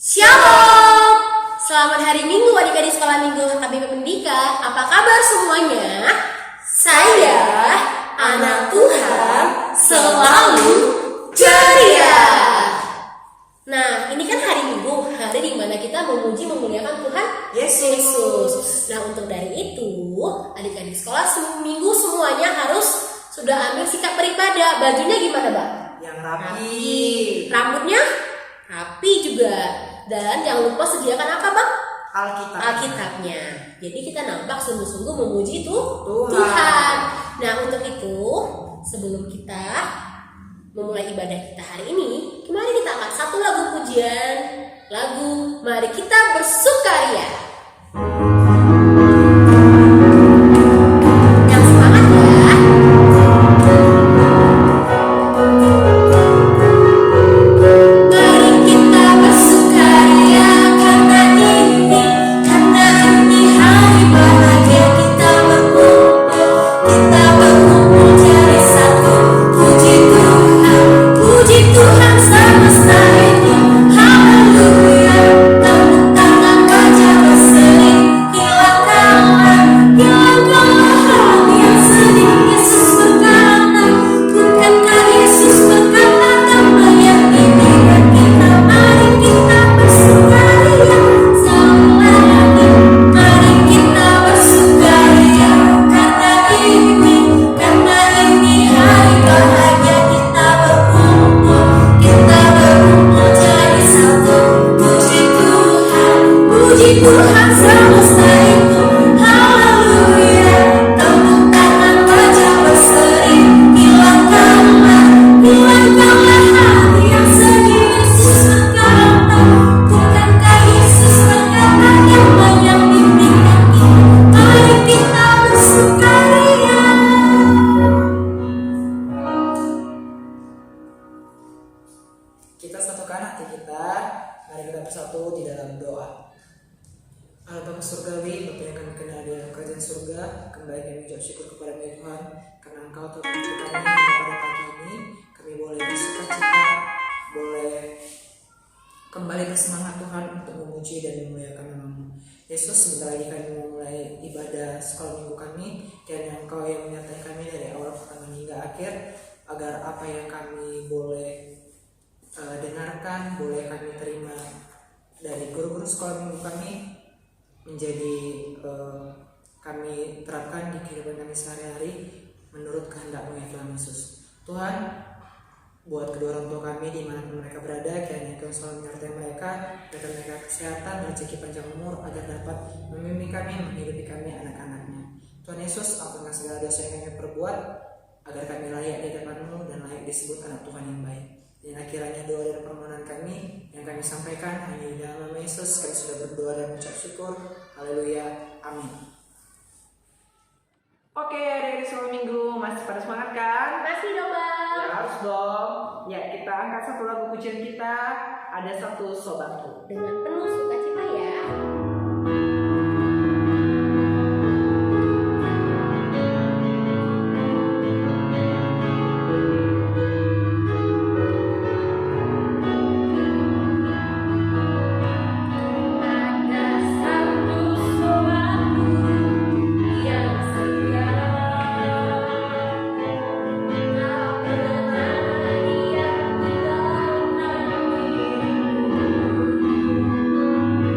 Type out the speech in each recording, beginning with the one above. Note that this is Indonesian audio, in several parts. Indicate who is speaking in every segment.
Speaker 1: Shalom! Selamat hari Minggu adik-adik sekolah Minggu HKBP Pendidikan. Apa kabar semuanya? Saya, anak Tuhan, selalu ceria. Nah, ini kan hari Minggu, hari di mana kita memuji memuliakan Tuhan Yesus. Nah, untuk dari itu, adik-adik sekolah seminggu semuanya harus sudah ambil sikap beribadah. Bajunya gimana, Bang?
Speaker 2: Yang rapi.
Speaker 1: Rambutnya rapi juga. Dan jangan lupa sediakan apa, Bang? Alkitabnya. Jadi kita nampak sungguh-sungguh memuji Tuhan. Nah, untuk itu sebelum kita memulai ibadah kita hari ini, kemarin kita angkat satu lagu pujian, lagu Mari Kita Bersukaria. Yang semangat ya.
Speaker 2: Kita satukan hati kita, mari kita bersatu di dalam doa. Allah Bapa Surgawi, Bapa yang kami kenal di dalam kerajaan surga, kembali kami ucap syukur kepada Tuhan, karena Engkau Tuhan kami pada pagi ini, kami boleh bersuka cita, boleh kembali bersemangat Tuhan untuk memuji dan memuliakan nama-Mu. Yesus, sebentar lagi kami memulai ibadah sekolah minggu kami, dan Engkau yang menyertai kami dari awal pertama hingga akhir, agar apa yang kami boleh dengarkan, boleh kami terima dari guru-guru sekolah minggu kami menjadi kami terapkan di kehidupan kami sehari-hari menurut kehendak-Mu ya Tuhan Yesus. Tuhan, buat kedua orang tua kami dimanapun mereka berada, kiranya Tuhan selalu menyertai mereka, berikan mereka kesehatan, rezeki panjang umur, agar dapat membimbing kami, menghidupi kami anak-anaknya. Tuhan Yesus, ampunkan segala dosa yang kami perbuat, agar kami layak di depan-Mu dan layak disebut anak Tuhan yang baik. Dan akhirnya doa dan permohonan kami yang kami sampaikan hanya di dalam nama Yesus, kami sudah berdoa dan mengucap syukur. Haleluya, amin. Oke, dari sekolah minggu masih pada semangat kan?
Speaker 1: Masih dong, Bang.
Speaker 2: Ya harus dong. Ya, kita angkat satu lagu pujian kita, ada satu sobatku.
Speaker 1: Dengan penuh sukacita ya.
Speaker 3: Ada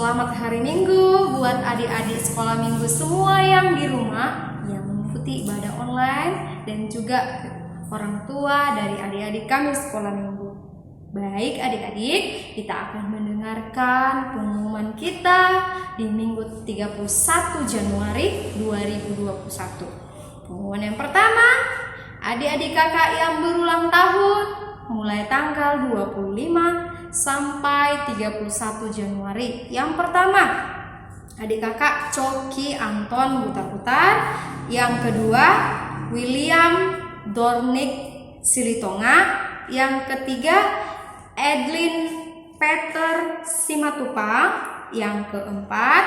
Speaker 3: Selamat hari Minggu buat adik-adik sekolah minggu semua yang di rumah yang mengikuti ibadah online dan juga orang tua dari adik-adik kami sekolah minggu. Baik adik-adik, kita akan mendengarkan pengumuman kita di Minggu 31 Januari 2021. Pengumuman yang pertama, adik-adik kakak yang berulang tahun mulai tanggal 25 sampai 31 Januari. Yang pertama, adik kakak Coki Anton Butar-Butar. Yang kedua, William Dornik Silitonga. Yang ketiga, Edlin Peter Simatupang. Yang keempat,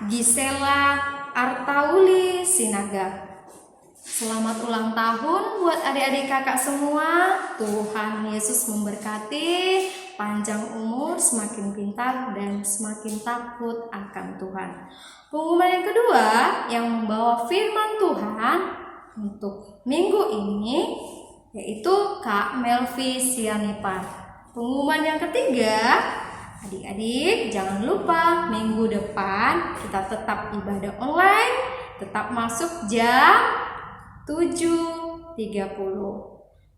Speaker 3: Gisela Artauli Sinaga. Selamat ulang tahun buat adik-adik kakak semua. Tuhan Yesus memberkati, panjang umur, semakin pintar dan semakin takut akan Tuhan. Pengumuman yang kedua yang membawa firman Tuhan untuk minggu ini yaitu Kak Melvi Sianipar. Pengumuman yang ketiga, adik-adik jangan lupa minggu depan kita tetap ibadah online, tetap masuk jam 7.30.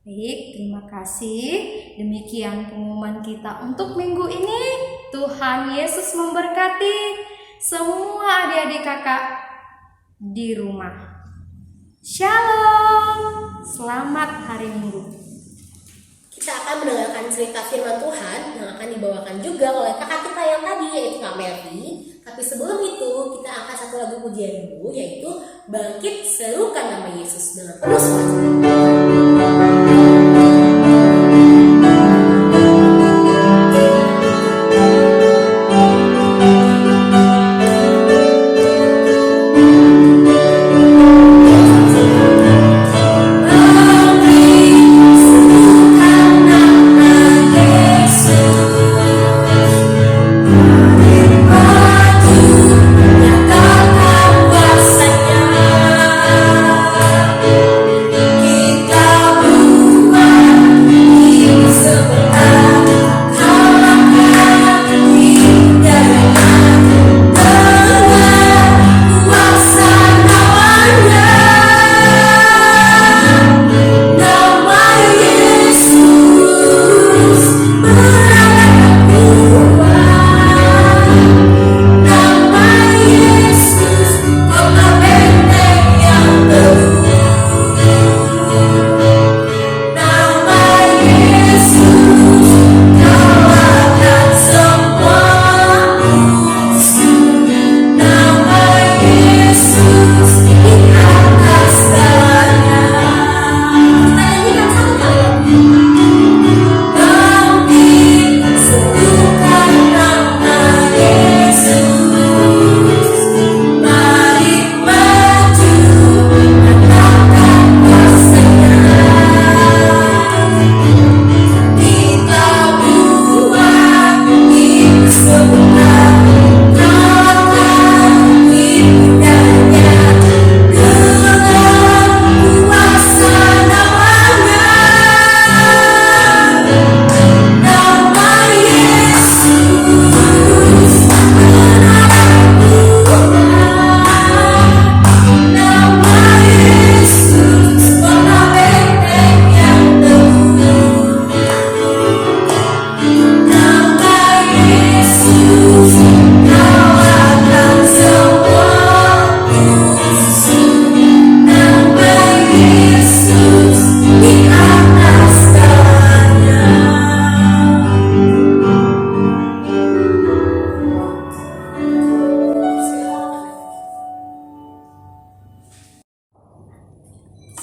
Speaker 3: Baik, terima kasih. Demikian pengumuman kita untuk minggu ini. Tuhan Yesus memberkati semua adik-adik kakak di rumah. Shalom. Selamat hari Minggu.
Speaker 1: Kita akan mendengarkan cerita firman Tuhan yang akan dibawakan juga oleh kakak kita yang tadi, yaitu Kak Melvi. Tapi sebelum itu, kita angkat satu lagu pujian dulu, yaitu Bangkit Serukan Nama Yesus dengan penuh sukacita.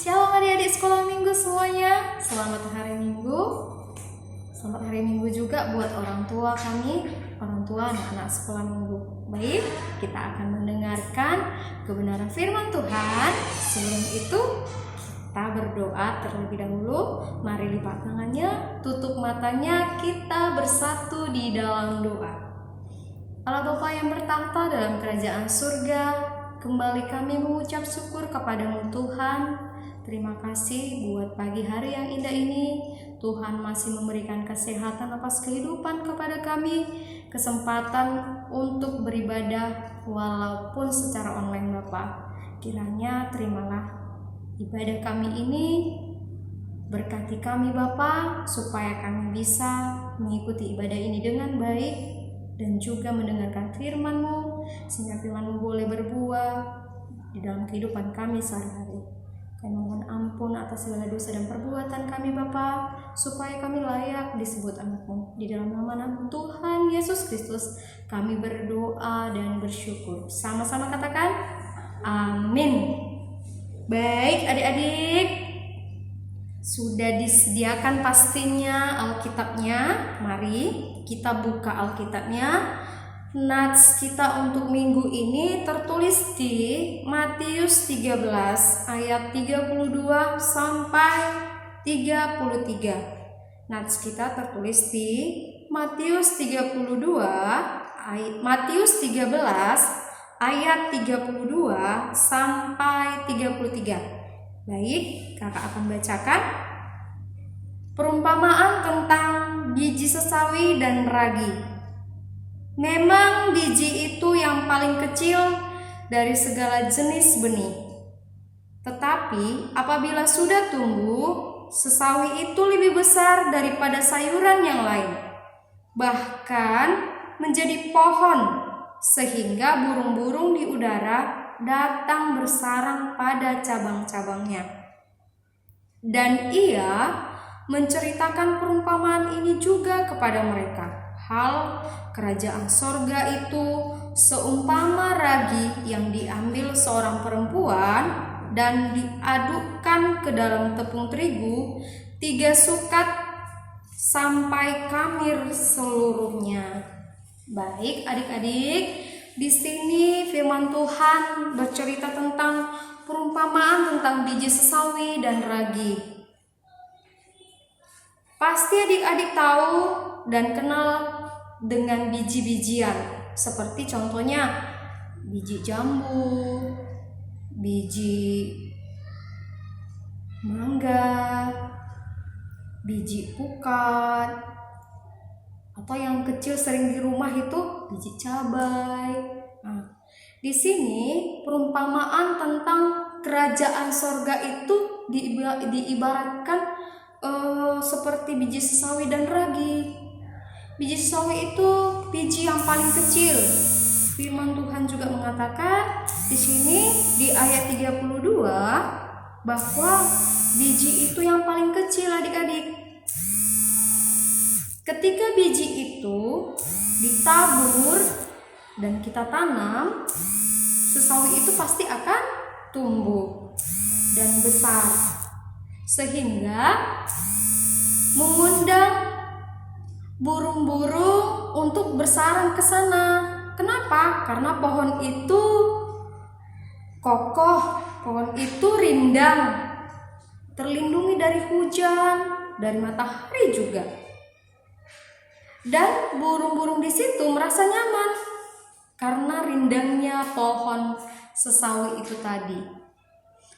Speaker 3: Shalom adik-adik sekolah minggu semuanya. Selamat hari Minggu. Selamat hari Minggu juga buat orang tua kami, orang tua anak-anak sekolah minggu. Baik, kita akan mendengarkan kebenaran firman Tuhan. Sebelum itu, kita berdoa terlebih dahulu. Mari lipat tangannya, tutup matanya, kita bersatu di dalam doa. Allah Bapa yang bertahta dalam kerajaan surga, kembali kami mengucap syukur kepadamu Tuhan. Terima kasih buat pagi hari yang indah ini. Tuhan masih memberikan kesehatan atas kehidupan kepada kami. kesempatan untuk beribadah walaupun secara online Bapak. Kiranya terimalah ibadah kami ini, berkati kami Bapa, supaya kami bisa mengikuti ibadah ini dengan baik dan juga mendengarkan firman-Mu, sehingga firman-Mu boleh berbuah di dalam kehidupan kami sehari-hari. Kami mohon ampun atas segala dosa dan perbuatan kami Bapa, supaya kami layak disebut anak-Mu. Di dalam nama Tuhan Yesus Kristus kami berdoa dan bersyukur. Sama-sama katakan amin. Baik adik-adik, sudah disediakan pastinya Alkitabnya. Mari kita buka Alkitabnya. Nats kita untuk minggu ini tertulis di Matius 13 ayat 32 sampai 33. Nats kita tertulis di Matius 13 ayat 32 sampai 33. Baik, kakak akan bacakan perumpamaan tentang biji sesawi dan ragi. Memang biji itu yang paling kecil dari segala jenis benih. Tetapi apabila sudah tumbuh, sesawi itu lebih besar daripada sayuran yang lain, bahkan menjadi pohon, sehingga burung-burung di udara datang bersarang pada cabang-cabangnya. Dan ia menceritakan perumpamaan ini juga kepada mereka. Hal kerajaan sorga itu seumpama ragi yang diambil seorang perempuan dan diadukkan ke dalam tepung terigu 3 sukat sampai kamir seluruhnya. Baik adik-adik, di sini firman Tuhan bercerita tentang perumpamaan tentang biji sesawi dan ragi. Pasti adik-adik tahu dan kenal dengan biji-bijian, seperti contohnya biji jambu, biji mangga, biji pukat, atau yang kecil sering di rumah itu biji cabai. Nah, di sini perumpamaan tentang kerajaan sorga itu diibaratkan seperti biji sesawi dan ragi. Biji sesawi itu biji yang paling kecil. Firman Tuhan juga mengatakan di sini di ayat 32 bahwa biji itu yang paling kecil adik-adik. Ketika biji itu ditabur dan kita tanam, sesawi itu pasti akan tumbuh dan besar, sehingga mengundang burung-burung untuk bersarang ke sana. Kenapa? Karena pohon itu kokoh, pohon itu rindang, terlindungi dari hujan, dari matahari juga. Dan burung-burung di situ merasa nyaman karena rindangnya pohon sesawi itu tadi.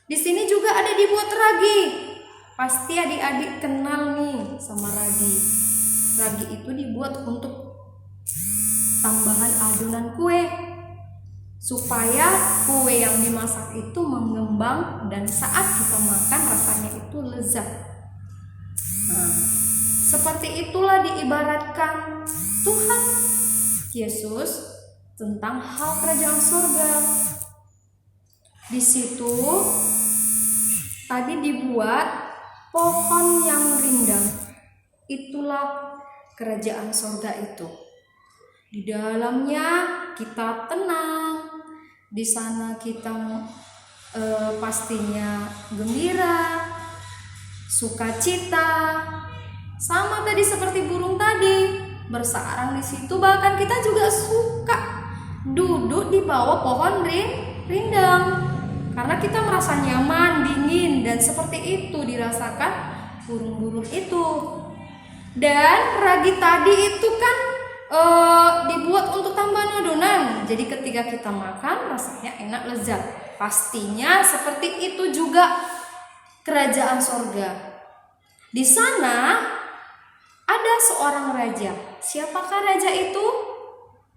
Speaker 3: Di sini juga ada dibuat ragi. Pasti adik-adik kenal nih sama ragi. Ragi itu dibuat untuk tambahan adonan kue, supaya kue yang dimasak itu mengembang dan saat kita makan rasanya itu lezat. Nah, seperti itulah diibaratkan Tuhan Yesus tentang hal kerajaan surga. Di situ tadi dibuat pohon yang rindang. Itulah kerajaan surga itu. Di dalamnya kita tenang. Di sana kita pastinya gembira, sukacita. Sama tadi seperti burung tadi, bersarang di situ. Bahkan kita juga suka duduk di bawah pohon rindang. Karena kita merasa nyaman, dingin, dan seperti itu dirasakan burung-burung itu. Dan ragi tadi itu kan dibuat untuk tambahan adonan. Jadi ketika kita makan rasanya enak, lezat. Pastinya seperti itu juga kerajaan sorga. Di sana ada seorang raja. Siapakah raja itu?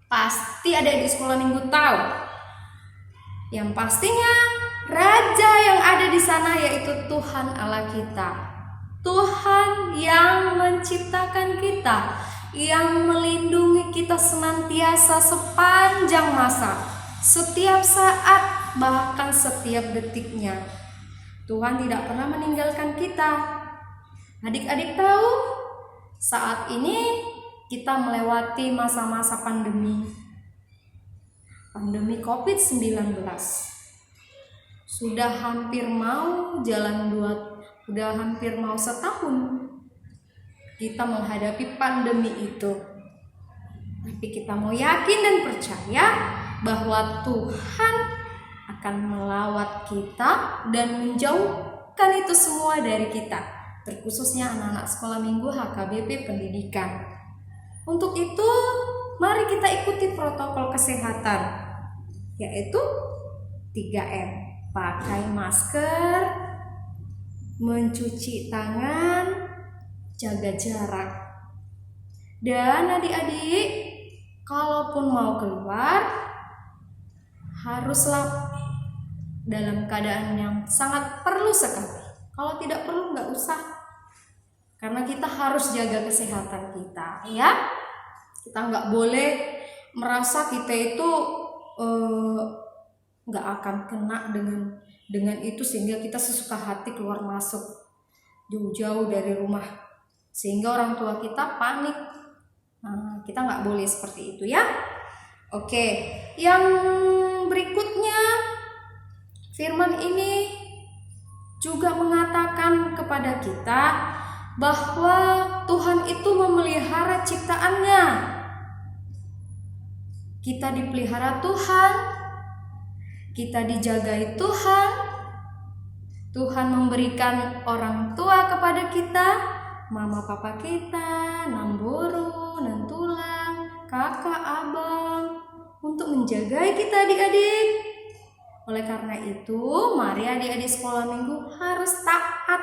Speaker 3: Pasti adik-adik sekolah minggu tahu. Yang pastinya raja yang ada di sana yaitu Tuhan Allah kita. Tuhan yang menciptakan kita, yang melindungi kita senantiasa sepanjang masa, setiap saat, bahkan setiap detiknya. Tuhan tidak pernah meninggalkan kita. Adik-adik tahu, saat ini kita melewati masa-masa pandemi COVID-19. Sudah hampir mau sudah hampir mau setahun kita menghadapi pandemi itu. Tapi kita mau yakin dan percaya bahwa Tuhan akan melawat kita dan menjauhkan itu semua dari kita, terkhususnya anak-anak sekolah minggu HKBP Pendidikan. Untuk itu, mari kita ikuti protokol kesehatan, yaitu 3M. Pakai masker, mencuci tangan, jaga jarak. Dan adik-adik, kalaupun mau keluar, haruslah dalam keadaan yang sangat perlu sekali. Kalau tidak perlu, nggak usah. Karena kita harus jaga kesehatan kita, ya. Kita nggak boleh merasa kita itu nggak akan kena dengan itu sehingga kita sesuka hati keluar masuk jauh-jauh dari rumah sehingga orang tua kita panik. Nah, kita nggak boleh seperti itu, ya. Oke, yang berikutnya firman ini juga mengatakan kepada kita bahwa Tuhan itu memelihara ciptaannya. Kita dipelihara Tuhan, kita dijagai Tuhan. Tuhan memberikan orang tua kepada kita, mama papa kita, namburu, nantulang, kakak, abang, untuk menjagai kita adik-adik. Oleh karena itu, mari adik-adik sekolah minggu harus taat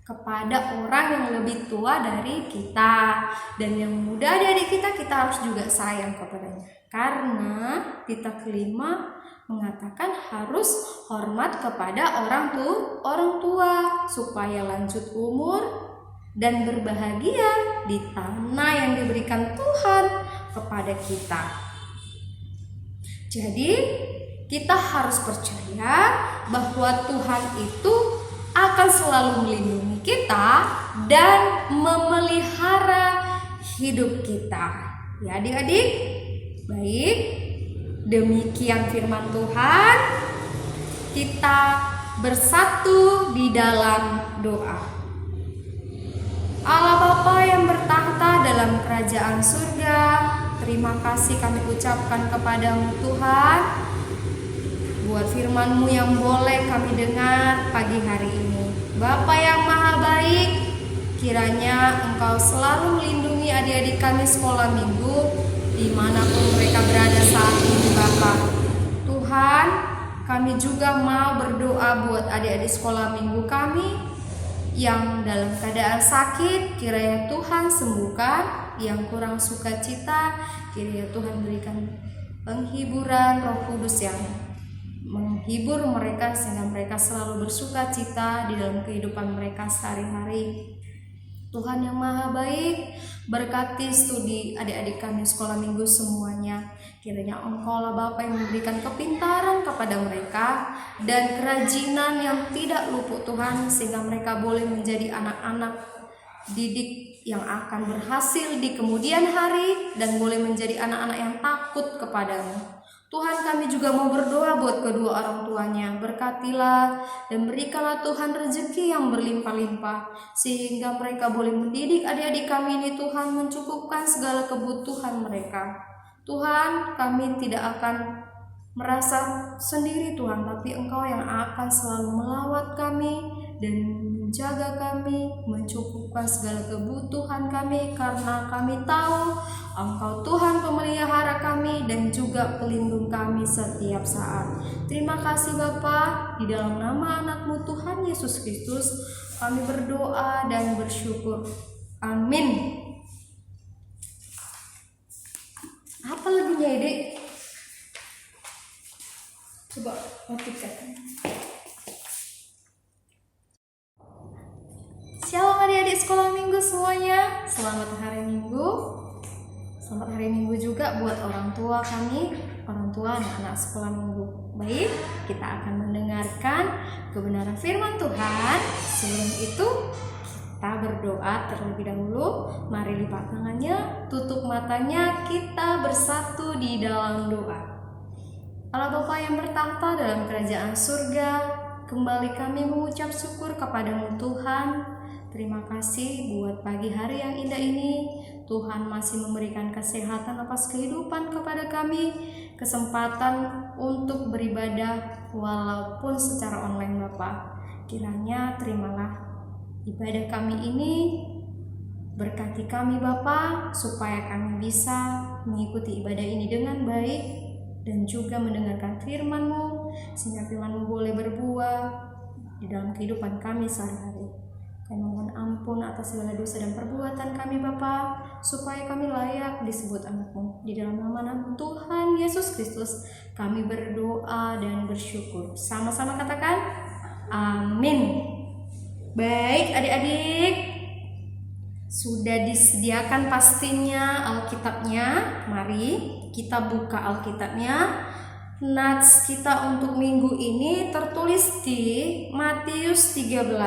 Speaker 3: kepada orang yang lebih tua dari kita, dan yang muda adik-adik kita harus juga sayang kepadanya. Karena titah kelima mengatakan harus hormat kepada orang tua supaya lanjut umur dan berbahagia di tanah yang diberikan Tuhan kepada kita. Jadi kita harus percaya bahwa Tuhan itu akan selalu melindungi kita dan memelihara hidup kita. Ya adik-adik, baik, demikian firman Tuhan. Kita bersatu di dalam doa. Allah Bapa yang bertahta dalam kerajaan surga, terima kasih kami ucapkan kepadamu Tuhan, buat firman-Mu yang boleh kami dengar pagi hari ini. Bapa yang maha baik, kiranya Engkau selalu melindungi adik-adik kami sekolah minggu dimanapun mereka berada saat ini Bapa. Tuhan, kami juga mau berdoa buat adik-adik sekolah minggu kami yang dalam keadaan sakit, kiranya Tuhan sembuhkan. Yang kurang sukacita, kiranya Tuhan berikan penghiburan Roh Kudus yang menghibur mereka sehingga mereka selalu bersukacita di dalam kehidupan mereka sehari-hari. Tuhan yang maha baik, berkati studi adik-adik kami sekolah minggu semuanya. Kiranya Engkau lah Bapa yang memberikan kepintaran kepada mereka dan kerajinan yang tidak luput Tuhan, sehingga mereka boleh menjadi anak-anak didik yang akan berhasil di kemudian hari dan boleh menjadi anak-anak yang takut kepadamu. Tuhan, kami juga mau berdoa buat kedua orang tuanya. Berkatilah dan berikanlah Tuhan rezeki yang berlimpah-limpah, sehingga mereka boleh mendidik adik-adik kami ini Tuhan, mencukupkan segala kebutuhan mereka. Tuhan, kami tidak akan merasa sendiri Tuhan, tapi Engkau yang akan selalu melawat kami dan menjaga kami, mencukupkan segala kebutuhan kami, karena kami tahu Engkau Tuhan pemelihara kami dan juga pelindung kami setiap saat. Terima kasih Bapa, di dalam nama anak-Mu Tuhan Yesus Kristus kami berdoa dan bersyukur. Amin. Apa lagi Dek. Coba matikan. Shalom adik-adik sekolah minggu semuanya. Selamat hari Minggu. Selamat hari Minggu juga buat orang tua kami, orang tua anak-anak sekolah minggu. Baik, kita akan mendengarkan kebenaran firman Tuhan. Sebelum itu, kita berdoa terlebih dahulu. Mari lipat tangannya, tutup matanya, kita bersatu di dalam doa. Allah Bapa yang bertahta dalam kerajaan surga, kembali kami mengucap syukur kepadamu Tuhan. Terima kasih buat pagi hari yang indah ini. Tuhan masih memberikan kesehatan atas kehidupan kepada kami, kesempatan untuk beribadah walaupun secara online Bapa. Kiranya terimalah ibadah kami ini, berkati kami Bapa, supaya kami bisa mengikuti ibadah ini dengan baik dan juga mendengarkan firman-Mu, sehingga firman-Mu boleh berbuah di dalam kehidupan kami sehari-hari. Kami mohon ampun atas segala dosa dan perbuatan kami Bapa, supaya kami layak disebut anak-Mu. Di dalam nama Tuhan Yesus Kristus kami berdoa dan bersyukur. Sama-sama katakan amin. Baik adik-adik, sudah disediakan pastinya Alkitabnya. Mari kita buka Alkitabnya. Nats kita untuk minggu ini tertulis di Matius 13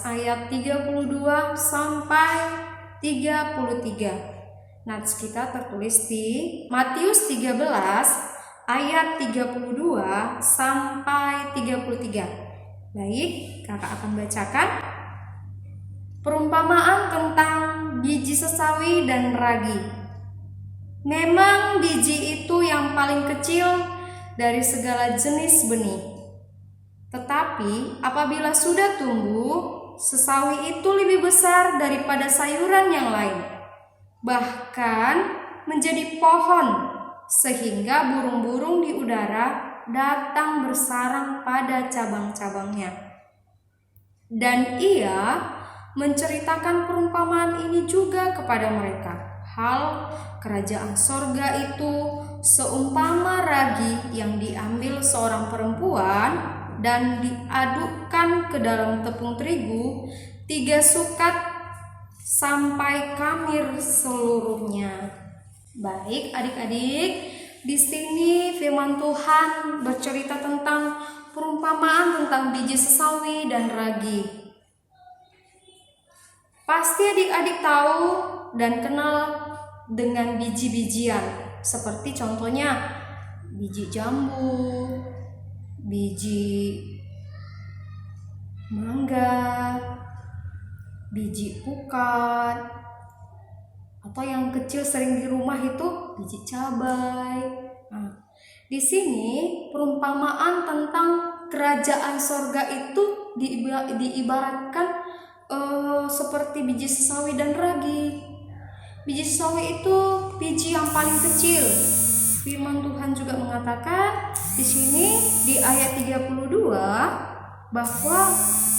Speaker 3: ayat 32 sampai 33. Nats kita tertulis di Matius 13 ayat 32 sampai 33. Baik, kakak akan bacakan. Perumpamaan tentang biji sesawi dan ragi. Memang biji itu yang paling kecil dari segala jenis benih. Tetapi apabila sudah tumbuh, sesawi itu lebih besar daripada sayuran yang lain, bahkan menjadi pohon, sehingga burung-burung di udara datang bersarang pada cabang-cabangnya. Dan ia menceritakan perumpamaan ini juga kepada mereka. Hal kerajaan sorga itu seumpama ragi yang diambil seorang perempuan dan diadukkan ke dalam tepung terigu 3 sukat sampai kamir seluruhnya. Baik adik-adik, di sini firman Tuhan bercerita tentang perumpamaan tentang biji sesawi dan ragi. Pasti adik-adik tahu dan kenal dengan biji-bijian, seperti contohnya biji jambu, biji mangga, biji pukat, atau yang kecil sering di rumah itu biji cabai. Nah, di sini perumpamaan tentang kerajaan sorga itu diibaratkan seperti biji sesawi dan ragi. Biji sesawi itu biji yang paling kecil. Firman Tuhan juga mengatakan di sini di ayat 32 bahwa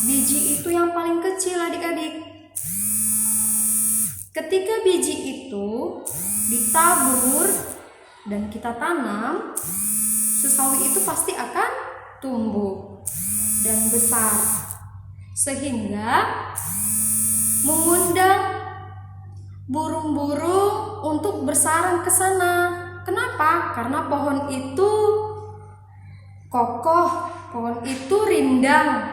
Speaker 3: biji itu yang paling kecil adik-adik. Ketika biji itu ditabur dan kita tanam, sesawi itu pasti akan tumbuh dan besar, sehingga mengundang burung-burung untuk bersarang ke sana. Kenapa? Karena pohon itu kokoh, pohon itu rindang,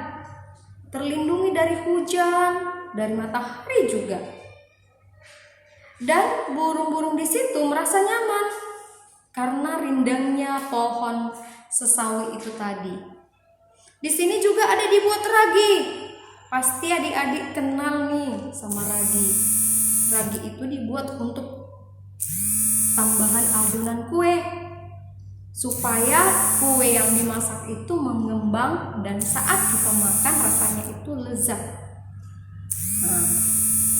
Speaker 3: terlindungi dari hujan, dari matahari juga. Dan burung-burung di situ merasa nyaman karena rindangnya pohon sesawi itu tadi. Di sini juga ada dibuat ragi. Pasti adik-adik kenal nih sama ragi. Ragi itu dibuat untuk tambahan adonan kue, supaya kue yang dimasak itu mengembang dan saat kita makan rasanya itu lezat. Nah,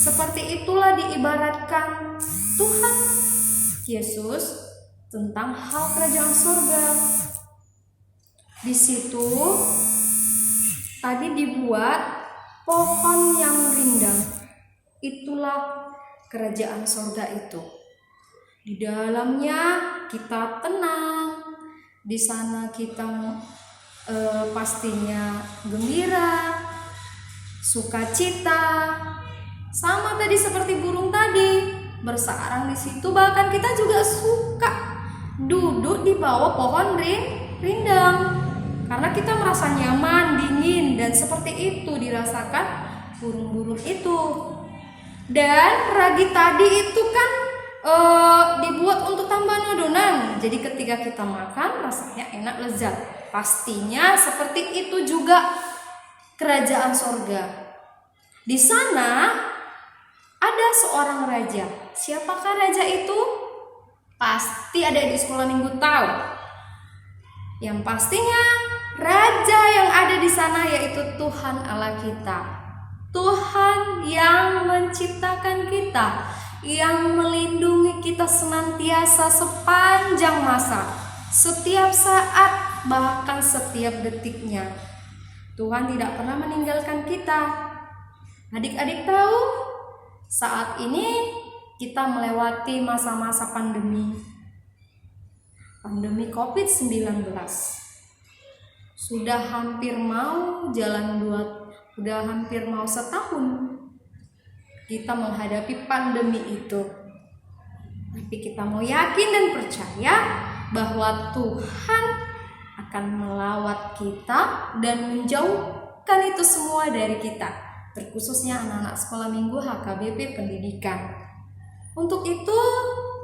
Speaker 3: seperti itulah diibaratkan Tuhan Yesus tentang hal kerajaan surga. Di situ tadi dibuat pohon yang rindang. Itulah kerajaan surga itu. Di dalamnya kita tenang, di sana kita pastinya gembira, sukacita, sama tadi seperti burung tadi bersarang di situ. Bahkan kita juga suka duduk di bawah pohon rindang karena kita merasa nyaman, dingin, dan seperti itu dirasakan burung-burung itu. Dan ragi tadi itu kan dibuat untuk tambahan adonan. Jadi ketika kita makan rasanya enak, lezat. Pastinya seperti itu juga kerajaan sorga. Di sana ada seorang raja. Siapakah raja itu? Pasti ada di sekolah minggu tahu. Yang pastinya raja yang ada di sana yaitu Tuhan Allah kita. Tuhan yang menciptakan kita, yang melindungi kita senantiasa sepanjang masa, setiap saat, bahkan setiap detiknya. Tuhan tidak pernah meninggalkan kita. Adik-adik tahu, saat ini kita melewati masa-masa pandemi COVID-19. Sudah hampir mau udah hampir mau setahun kita menghadapi pandemi itu. Tapi kita mau yakin dan percaya bahwa Tuhan akan melawat kita dan menjauhkan itu semua dari kita, terkhususnya anak-anak sekolah minggu HKBP Pendidikan. Untuk itu,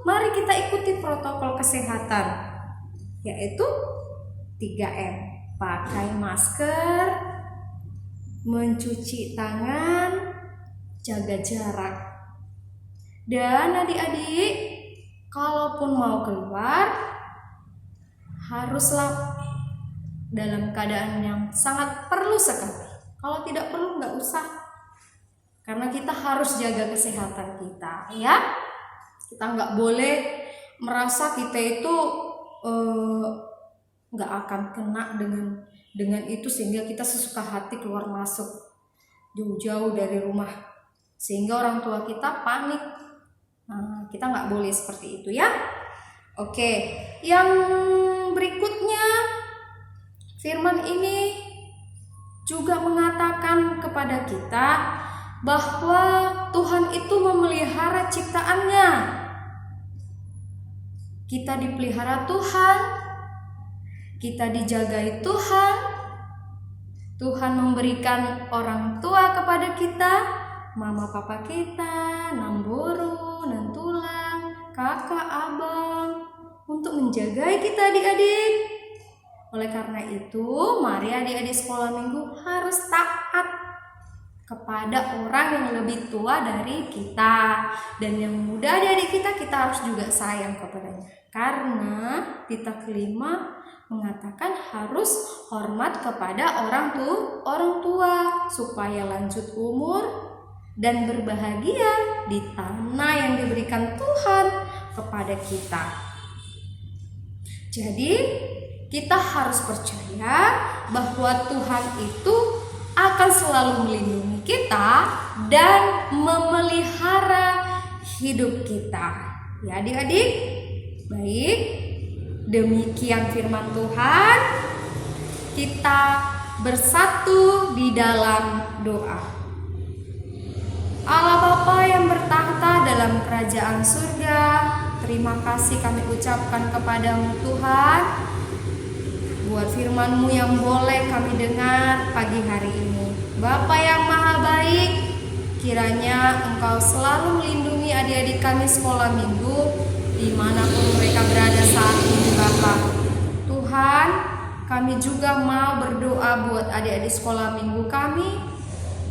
Speaker 3: mari kita ikuti protokol kesehatan, yaitu 3M. Pakai masker, mencuci tangan, jaga jarak. Dan adik-adik, kalaupun mau keluar, haruslah dalam keadaan yang sangat perlu sekali. Kalau tidak perlu nggak usah, karena kita harus jaga kesehatan kita, ya. Kita nggak boleh merasa kita itu nggak akan kena dengan itu sehingga kita sesuka hati keluar masuk jauh-jauh dari rumah sehingga orang tua kita panik. Nah, kita nggak boleh seperti itu, ya. Oke, yang berikutnya firman ini juga mengatakan kepada kita bahwa Tuhan itu memelihara ciptaannya. Kita dipelihara Tuhan, kita dijagai Tuhan. Tuhan memberikan orang tua kepada kita, mama papa kita, namburu, nantulang, kakak, abang, untuk menjagai kita adik-adik. Oleh karena itu, mari adik-adik sekolah minggu harus taat kepada orang yang lebih tua dari kita, dan yang muda adik-adik kita harus juga sayang kepadanya. Karena titah kelima mengatakan harus hormat kepada orang tua supaya lanjut umur dan berbahagia di tanah yang diberikan Tuhan kepada kita. Jadi kita harus percaya bahwa Tuhan itu akan selalu melindungi kita dan memelihara hidup kita. Ya adik-adik, baik, demikian firman Tuhan. Kita bersatu di dalam doa. Allah Bapa yang bertahta dalam kerajaan surga, terima kasih kami ucapkan kepadamu Tuhan, buat firman-Mu yang boleh kami dengar pagi hari ini. Bapa yang maha baik, kiranya Engkau selalu melindungi adik-adik kami sekolah minggu dimanapun mereka berada saat ini Bapa. Tuhan, kami juga mau berdoa buat adik-adik sekolah minggu kami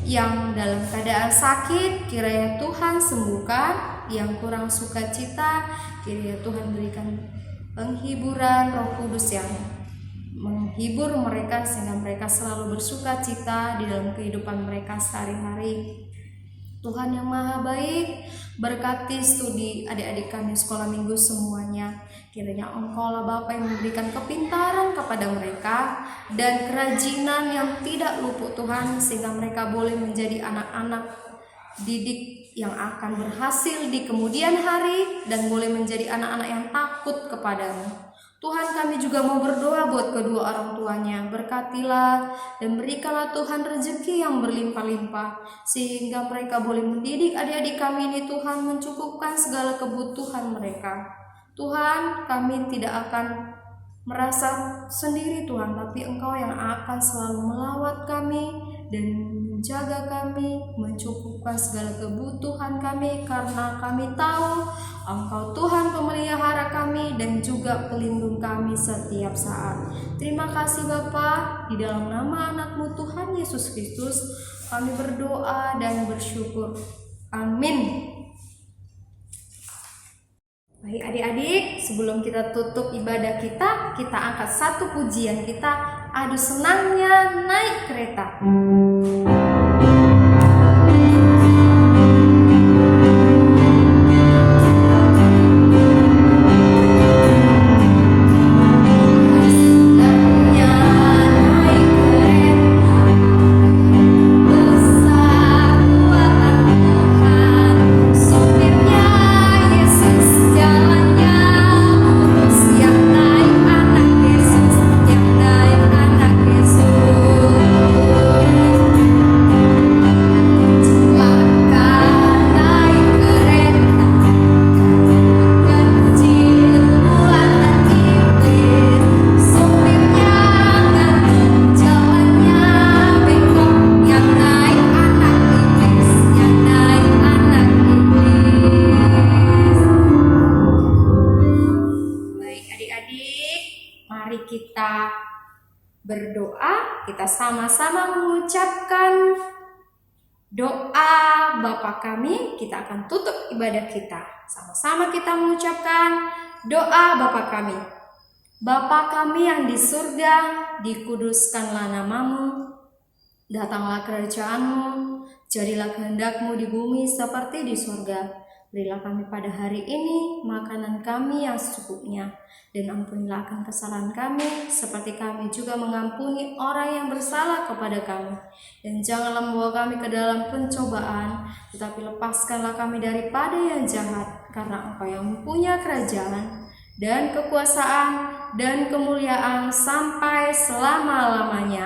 Speaker 3: yang dalam keadaan sakit, kiranya Tuhan sembuhkan. Yang kurang sukacita, kiranya Tuhan berikan penghiburan Roh Kudus yang menghibur mereka sehingga mereka selalu bersukacita di dalam kehidupan mereka sehari-hari. Tuhan yang maha baik, berkati studi adik-adik kami sekolah minggu semuanya. Kiranya Engkau lah Bapa yang memberikan kepintaran kepada mereka dan kerajinan yang tidak luput Tuhan, sehingga mereka boleh menjadi anak-anak didik yang akan berhasil di kemudian hari dan boleh menjadi anak-anak yang takut kepadamu. Tuhan, kami juga mau berdoa buat kedua orang tuanya. Berkatilah dan berikanlah Tuhan rezeki yang berlimpah-limpah, sehingga mereka boleh mendidik adik-adik kami ini, Tuhan, mencukupkan segala kebutuhan mereka. Tuhan, kami tidak akan merasa sendiri Tuhan, tapi Engkau yang akan selalu melawat kami dan menjaga kami, mencukupkan segala kebutuhan kami, karena kami tahu Engkau Tuhan pemelihara kami dan juga pelindung kami setiap saat. Terima kasih Bapa, di dalam nama anak-Mu Tuhan Yesus Kristus kami berdoa dan bersyukur. Amin. Baik adik-adik, sebelum kita tutup ibadah kita angkat satu pujian kita, adu senangnya naik kereta. Kita berdoa, kita sama-sama mengucapkan doa Bapa kami. Kita akan tutup ibadah kita. Sama-sama kita mengucapkan doa Bapa kami. Bapa kami yang di surga, dikuduskanlah namamu, datanglah kerajaan-Mu, jadilah kehendak-Mu di bumi seperti di surga. Berilah kami pada hari ini makanan kami yang secukupnya, dan ampunilah akan kesalahan kami, seperti kami juga mengampuni orang yang bersalah kepada kami. Dan janganlah membawa kami ke dalam pencobaan, tetapi lepaskanlah kami daripada yang jahat, karena Engkau yang mempunyai kerajaan, dan kekuasaan, dan kemuliaan sampai selama-lamanya.